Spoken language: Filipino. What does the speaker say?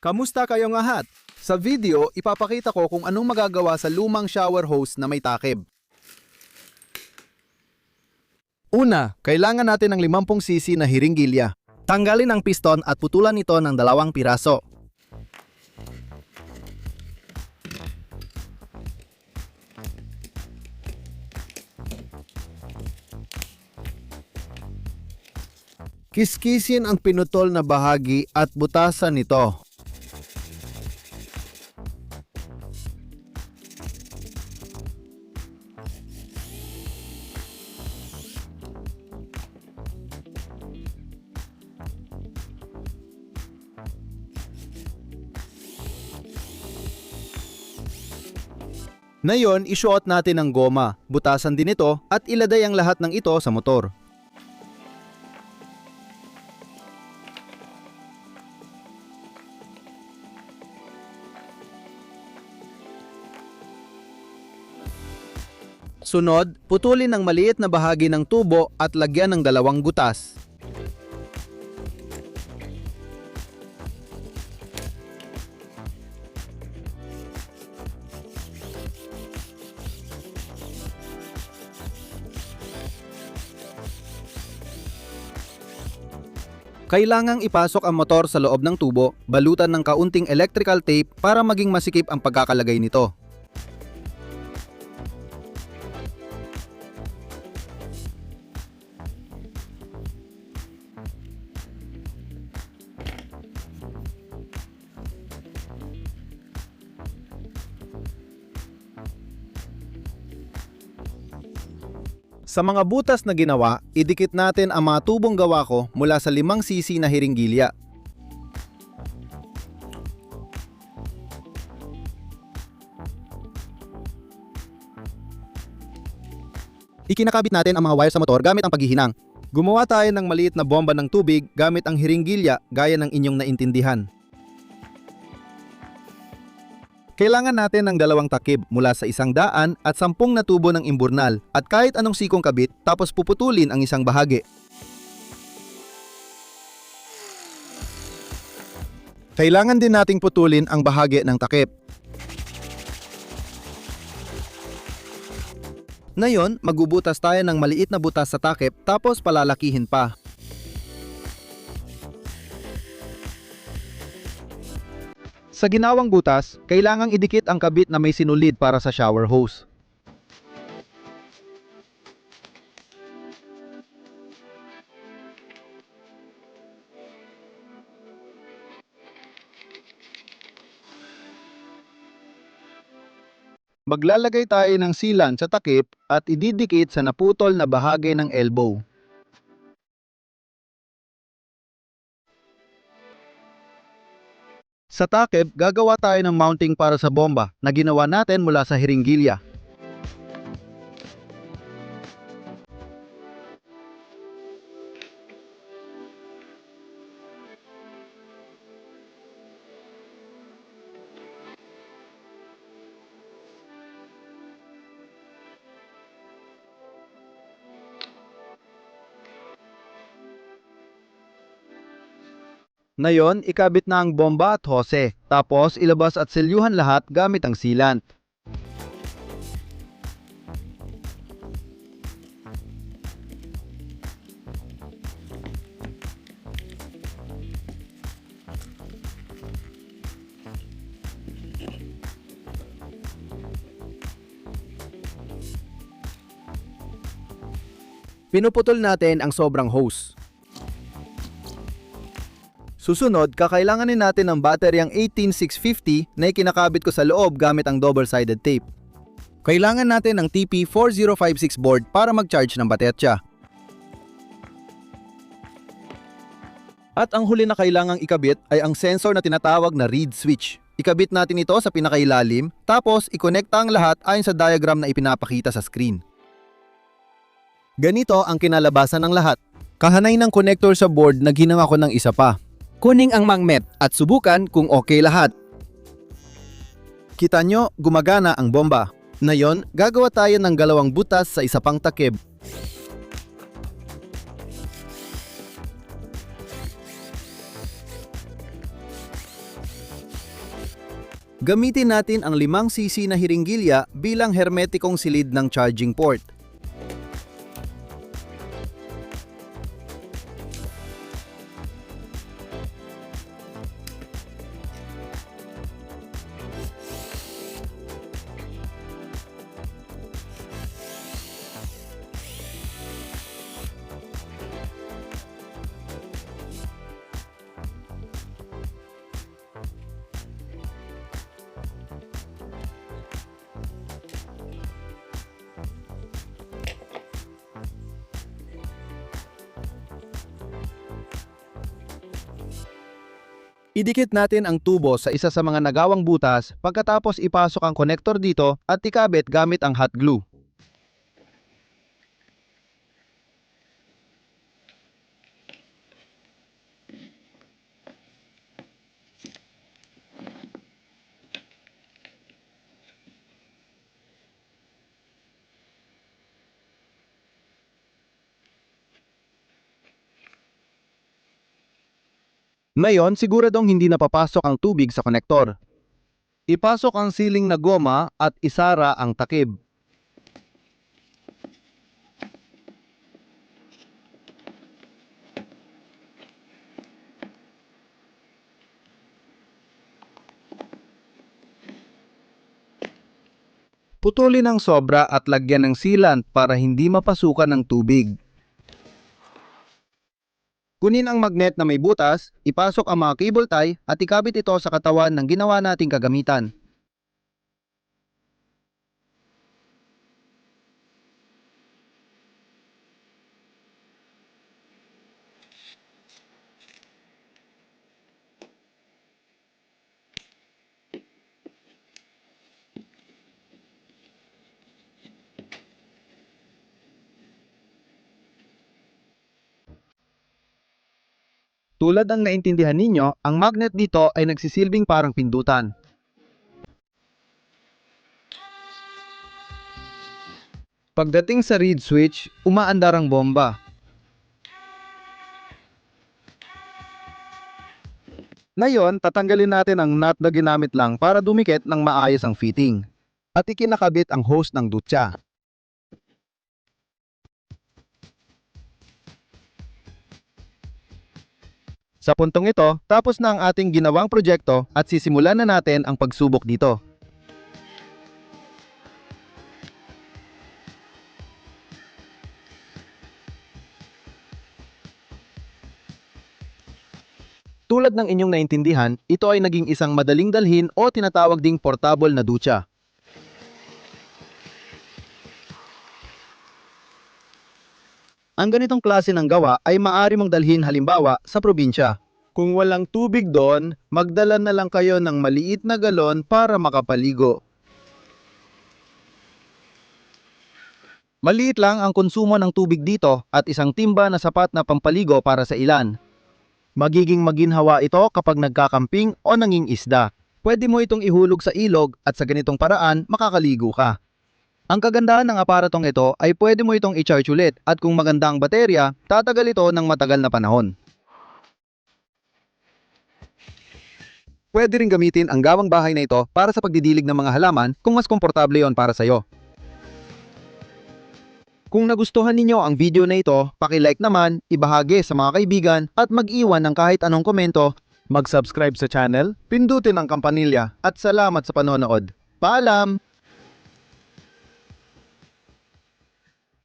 Kamusta kayong lahat? Sa video, ipapakita ko kung anong magagawa sa lumang shower hose na may takip. Una, kailangan natin ng 50cc na hiringgilya. Tanggalin ang piston at putulan ito ng 2 piraso. Kiskisin ang pinutol na bahagi at butasan ito. Ngayon, isuot natin ang goma, butasan din ito at iladay ang lahat ng ito sa motor. Sunod, putulin ang maliit na bahagi ng tubo at lagyan ng 2 butas. Kailangang ipasok ang motor sa loob ng tubo, balutan ng kaunting electrical tape para maging masikip ang pagkakalagay nito. Sa mga butas na ginawa, idikit natin ang mga tubong gawa ko mula sa 5cc na hiringgilya. Ikinakabit natin ang mga wire sa motor gamit ang paghihinang. Gumawa tayo ng maliit na bomba ng tubig gamit ang hiringgilya gaya ng inyong naintindihan. Kailangan natin ng 2 takip mula sa 100 at 10 na tubo ng imburnal at kahit anong sikong kabit tapos puputulin ang isang bahagi. Kailangan din nating putulin ang bahagi ng takip. Ngayon, magbubutas tayo ng maliit na butas sa takip tapos palalakihin pa. Sa ginawang butas, kailangang idikit ang kabit na may sinulid para sa shower hose. Maglalagay tayo ng sealant sa takip at ididikit sa naputol na bahagi ng elbow. Sa takip, gagawa tayo ng mounting para sa bomba na ginawa natin mula sa hiringgilya. Ngayon, ikabit na ang bomba at hose, tapos ilabas at selyuhan lahat gamit ang sealant. Pinuputol natin ang sobrang hose. Susunod, kakailanganin natin ng bateryang 18650 na ikinakabit ko sa loob gamit ang double-sided tape. Kailangan natin ng TP4056 board para mag-charge ng baterya. At ang huli na kailangang ikabit ay ang sensor na tinatawag na reed switch. Ikabit natin ito sa pinakailalim, tapos ikonekta ang lahat ayon sa diagram na ipinapakita sa screen. Ganito ang kinalabasan ng lahat. Kahanay ng connector sa board na ginamit ko ng isa pa. Kuning ang magnet at subukan kung okay lahat. Kita nyo, gumagana ang bomba. Ngayon, gagawa tayo ng 2 butas sa isa pang takip. Gamitin natin ang 5cc na hiringgilya bilang hermetikong silid ng charging port. Idikit natin ang tubo sa isa sa mga nagawang butas pagkatapos ipasok ang konektor dito at ikabit gamit ang hot glue. Ngayon, siguradong hindi napapasok ang tubig sa konektor. Ipasok ang siling na goma at isara ang takip. Putulin ang sobra at lagyan ng sealant para hindi mapasukan ng tubig. Kunin ang magnet na may butas, ipasok ang mga cable tie at ikabit ito sa katawan ng ginawa nating kagamitan. Tulad ng naintindihan ninyo, ang magnet dito ay nagsisilbing parang pindutan. Pagdating sa reed switch, umaandar ang bomba. Ngayon, tatanggalin natin ang nut na ginamit lang para dumikit ng maayos ang fitting. At ikinakabit ang hose ng dutya. Sa puntong ito, tapos na ang ating ginawang proyekto at sisimulan na natin ang pagsubok dito. Tulad ng inyong naintindihan, ito ay naging isang madaling dalhin o tinatawag ding portable na dutya. Ang ganitong klase ng gawa ay maaari mong dalhin halimbawa sa probinsya. Kung walang tubig doon, magdala na lang kayo ng maliit na galon para makapaligo. Maliit lang ang konsumo ng tubig dito at isang timba na sapat na pampaligo para sa ilan. Magiging maginhawa ito kapag nagkakamping o nangingisda. Pwede mo itong ihulog sa ilog at sa ganitong paraan makakaligo ka. Ang kagandahan ng aparatong ito ay pwede mo itong i-charge ulit at kung maganda ang baterya, tatagal ito ng matagal na panahon. Pwede rin gamitin ang gawang bahay na ito para sa pagdidilig ng mga halaman kung mas komportable yon para sa iyo. Kung nagustuhan ninyo ang video na ito, paki-like naman, ibahagi sa mga kaibigan at mag-iwan ng kahit anong komento, mag-subscribe sa channel, pindutin ang kampanilya at salamat sa panonood. Paalam!